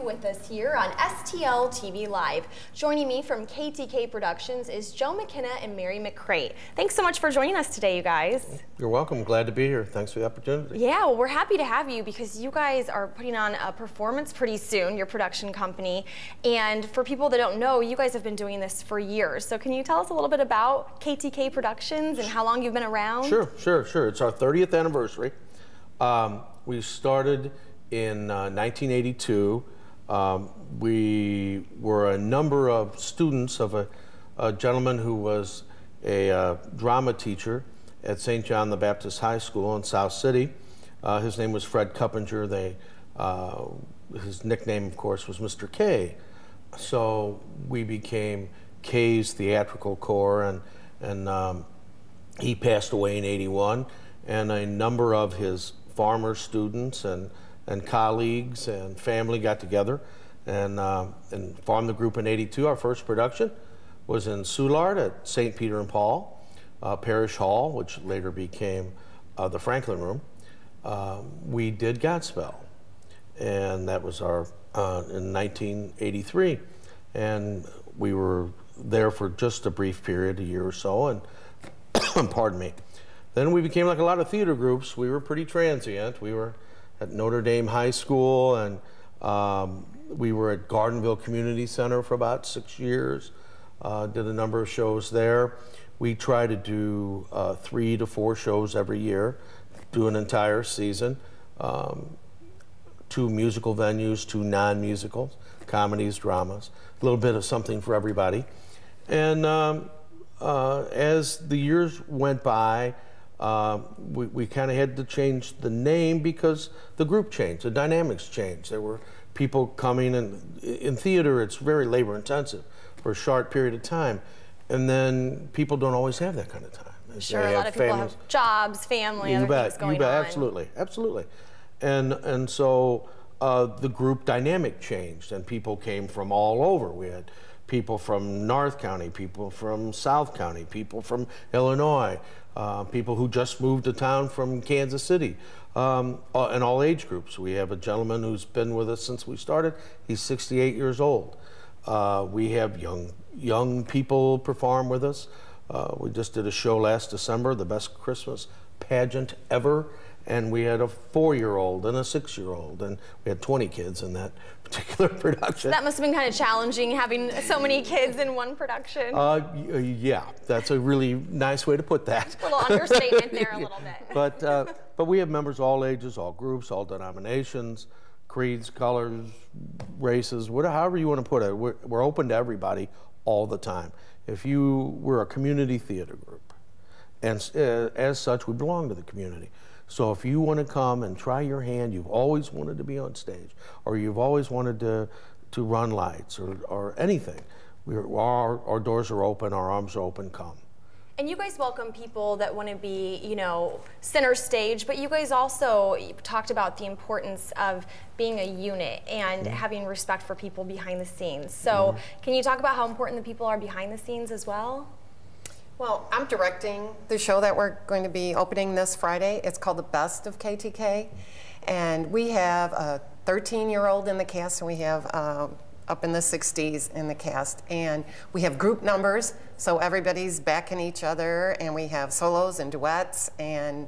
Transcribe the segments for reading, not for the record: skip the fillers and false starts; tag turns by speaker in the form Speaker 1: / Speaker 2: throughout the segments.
Speaker 1: With us here on STL TV Live. Joining me from KTK Productions is Joe McKenna and Mary McCreight. Thanks so much for joining us today, you guys.
Speaker 2: You're welcome. Glad to be here. Thanks for the opportunity.
Speaker 1: Yeah, well, we're happy to have you because you guys are putting on a performance pretty soon, your production company. And for people that don't know, you guys have been doing this for years. So can you tell us a little bit about KTK Productions and how long you've been around?
Speaker 2: Sure. It's our 30th anniversary. We started in 1982. We were a number of students of a gentleman who was a drama teacher at St. John the Baptist High School in South City. His name was Fred Kuppinger. His nickname, of course, was Mr. K. So we became K's Theatrical Corps, and he passed away in '81, and a number of his former students and colleagues and family got together and formed the group in '82. Our first production was in Soulard at St. Peter and Paul Parish Hall, which later became the Franklin Room. We did Godspell, and that was our in 1983, and we were there for just a brief period, a year or so, and pardon me. Then we became like a lot of theater groups. We were pretty transient. We were at Notre Dame High School, and we were at Gardenville Community Center for about 6 years. Did a number of shows there. We try to do 3 to 4 shows every year, do an entire season. 2 musical venues, 2 non-musicals, comedies, dramas, a little bit of something for everybody. And as the years went by, we kind of had to change the name because the group changed, the dynamics changed. There were people coming, and in theater it's very labor intensive for a short period of time, and then people don't always have that kind of time.
Speaker 1: Sure, a lot of people have jobs, family, other things going on.
Speaker 2: Absolutely. And so the group dynamic changed, and people came from all over. We had people from North County, people from South County, people from Illinois, people who just moved to town from Kansas City, and all age groups. We have a gentleman who's been with us since we started. He's 68 years old. We have young people perform with us. We just did a show last December, the best Christmas pageant ever, and we had a 4-year-old and a 6-year-old, and we had 20 kids in that particular production.
Speaker 1: That must have been kind of challenging, having so many kids in one production.
Speaker 2: Yeah, that's a really nice way to put that.
Speaker 1: A little understatement there a little bit.
Speaker 2: But we have members all ages, all groups, all denominations, creeds, colors, races, however you want to put it. We're open to everybody all the time. We're a community theater group, and as such, we belong to the community. So if you want to come and try your hand, you've always wanted to be on stage, or you've always wanted to run lights or anything, our doors are open, our arms are open, come.
Speaker 1: And you guys welcome people that want to be, center stage, but you guys also talked about the importance of being a unit and having respect for people behind the scenes. So can you talk about how important the people are behind the scenes as well?
Speaker 3: Well, I'm directing the show that we're going to be opening this Friday. It's called The Best of KTK. And we have a 13-year-old in the cast, and we have up in the 60s in the cast. And we have group numbers, so everybody's backing each other, and we have solos and duets. And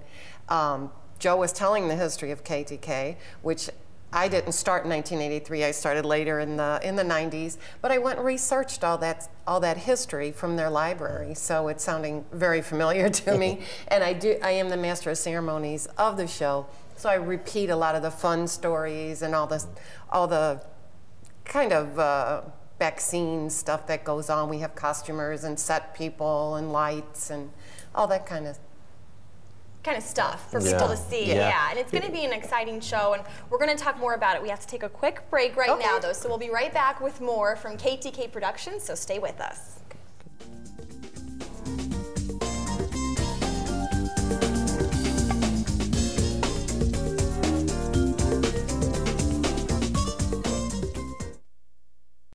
Speaker 3: Joe was telling the history of KTK, which I didn't start in 1983. I started later in the 90s, but I went and researched all that history from their library, so it's sounding very familiar to me. And I am the master of ceremonies of the show, so I repeat a lot of the fun stories and all the kind of back scene stuff that goes on. We have costumers and set people and lights and all that kind of stuff
Speaker 1: for people to see. Yeah, and it's going to be an exciting show, and we're going to talk more about it. We have to take a quick break right now, though, so we'll be right back with more from KTK Productions, so stay with us.